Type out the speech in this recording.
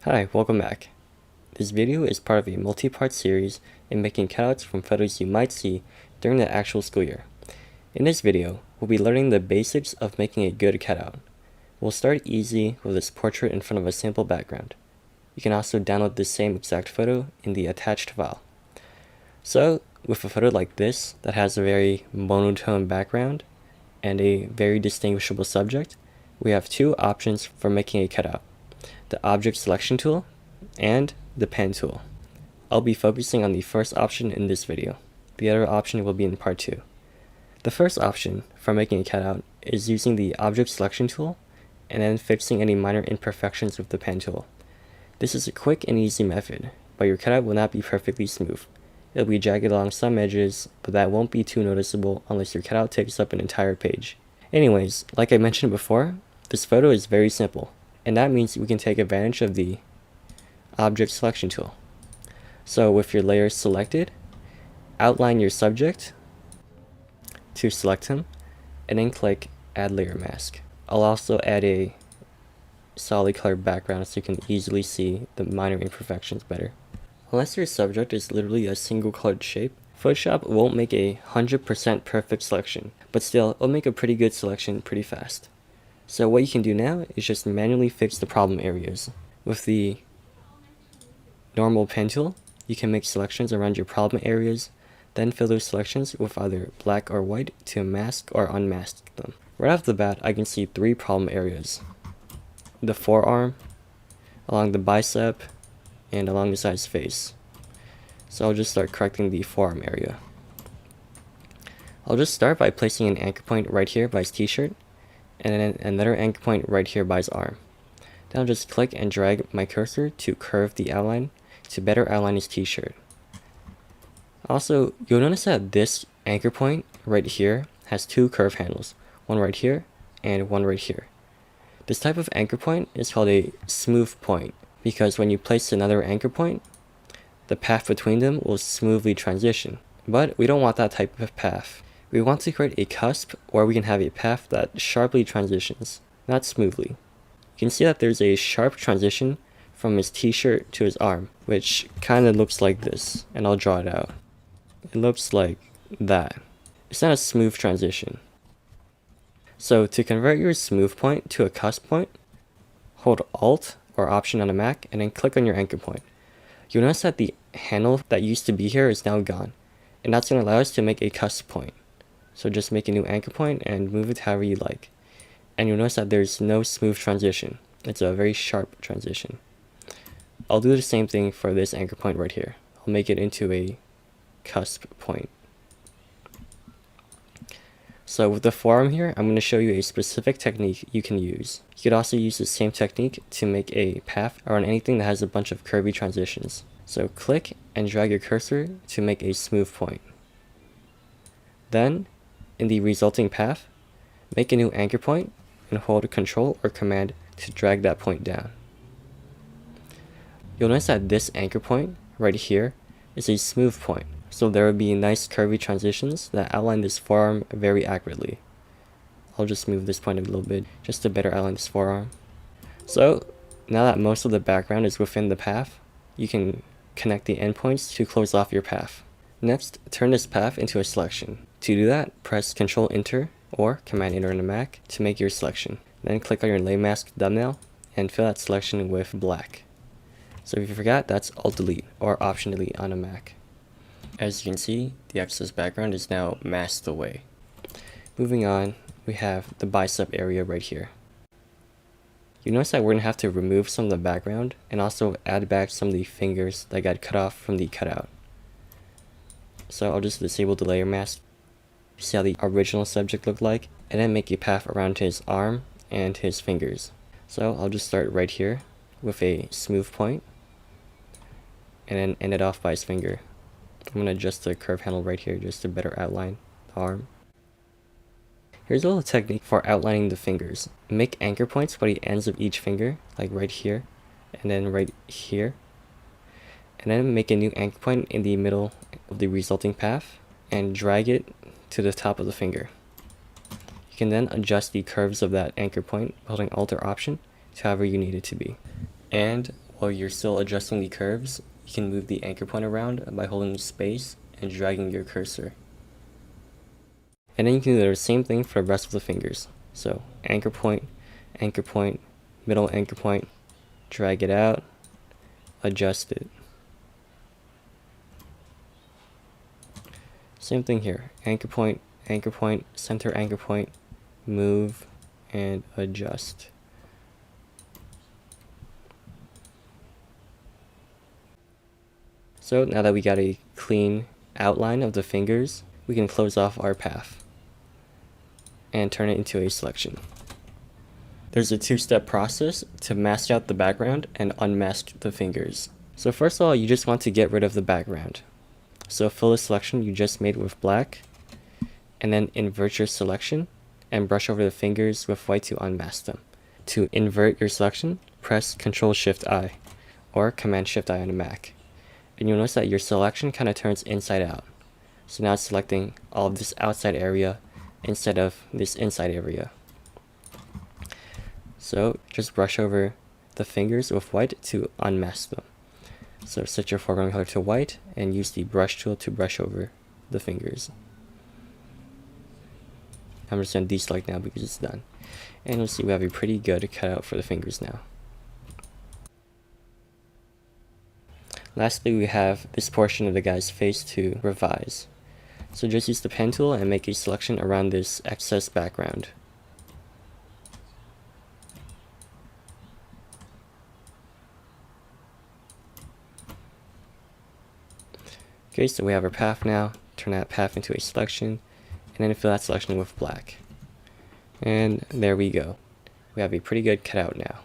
Hi, welcome back. This video is part of a multi-part series in making cutouts from photos you might see during the actual school year. In this video, we'll be learning the basics of making a good cutout. We'll start easy with this portrait in front of a simple background. You can also download the same exact photo in the attached file. So, with a photo like this that has a very monotone background and a very distinguishable subject, we have two options for making a cutout: the object selection tool and the pen tool. I'll be focusing on the first option in this video. The other option will be in part 2. The first option for making a cutout is using the object selection tool and then fixing any minor imperfections with the pen tool. This is a quick and easy method, but your cutout will not be perfectly smooth. It'll be jagged along some edges, but that won't be too noticeable unless your cutout takes up an entire page. Anyways, like I mentioned before, this photo is very simple, and that means we can take advantage of the object selection tool. So with your layers selected, outline your subject to select him, and then click Add Layer Mask. I'll also add a solid color background so you can easily see the minor imperfections better. Unless your subject is literally a single colored shape, Photoshop won't make a 100% perfect selection, but still, it'll make a pretty good selection pretty fast. So what you can do now is just manually fix the problem areas. With the normal pen tool, you can make selections around your problem areas, then fill those selections with either black or white to mask or unmask them. Right off the bat, I can see 3 problem areas: the forearm, along the bicep, and along the side's face. So I'll just start correcting the forearm area. I'll just start by placing an anchor point right here by his t-shirt, and then another anchor point right here by his arm. Then I'll just click and drag my cursor to curve the outline to better outline his t-shirt. Also, you'll notice that this anchor point right here has 2 curve handles, one right here and one right here. This type of anchor point is called a smooth point, because when you place another anchor point, the path between them will smoothly transition. But we don't want that type of path. We want to create a cusp where we can have a path that sharply transitions, not smoothly. You can see that there's a sharp transition from his t-shirt to his arm, which kind of looks like this, and I'll draw it out. It looks like that. It's not a smooth transition. So to convert your smooth point to a cusp point, hold Alt or Option on a Mac and then click on your anchor point. You'll notice that the handle that used to be here is now gone, and that's going to allow us to make a cusp point. So just make a new anchor point and move it however you like. And you'll notice that there's no smooth transition. It's a very sharp transition. I'll do the same thing for this anchor point right here. I'll make it into a cusp point. So with the forearm here, I'm going to show you a specific technique you can use. You could also use the same technique to make a path around anything that has a bunch of curvy transitions. So click and drag your cursor to make a smooth point. Then, in the resulting path, make a new anchor point and hold Ctrl or Command to drag that point down. You'll notice that this anchor point right here is a smooth point, so there will be nice curvy transitions that outline this forearm very accurately. I'll just move this point a little bit just to better outline this forearm. So now that most of the background is within the path, you can connect the endpoints to close off your path. Next, turn this path into a selection. To do that, press Ctrl Enter or Command Enter on the Mac to make your selection. Then click on your Layer Mask thumbnail and fill that selection with black. So if you forgot, that's Alt Delete or Option Delete on a Mac. As you can see, the excess background is now masked away. Moving on, we have the bicep area right here. You notice that we're going to have to remove some of the background and also add back some of the fingers that got cut off from the cutout. So I'll just disable the layer mask, see how the original subject looked like, and then make a path around his arm and his fingers. So I'll just start right here with a smooth point and then end it off by his finger. I'm going to adjust the curve handle right here just to better outline the arm. Here's a little technique for outlining the fingers. Make anchor points by the ends of each finger, like right here, and then right here. And then make a new anchor point in the middle of the resulting path, and drag it to the top of the finger. You can then adjust the curves of that anchor point by holding Alt or Option to however you need it to be. And while you're still adjusting the curves, you can move the anchor point around by holding space and dragging your cursor. And then you can do the same thing for the rest of the fingers. So anchor point, middle anchor point, drag it out, adjust it. Same thing here, anchor point, center anchor point, move, and adjust. So now that we got a clean outline of the fingers, we can close off our path and turn it into a selection. There's a two-step process to mask out the background and unmask the fingers. So first of all, you just want to get rid of the background. So fill the selection you just made with black, and then invert your selection and brush over the fingers with white to unmask them. To invert your selection, press Ctrl-Shift-I or Command-Shift-I on a Mac. And you'll notice that your selection kind of turns inside out. So now it's selecting all of this outside area instead of this inside area. So just brush over the fingers with white to unmask them. So set your foreground color to white and use the brush tool to brush over the fingers. I'm just going to deselect now because it's done. And you'll see we have a pretty good cutout for the fingers now. Lastly, we have this portion of the guy's face to revise. So just use the pen tool and make a selection around this excess background. Okay, so we have our path now. Turn that path into a selection, and then fill that selection with black. And there we go. We have a pretty good cutout now.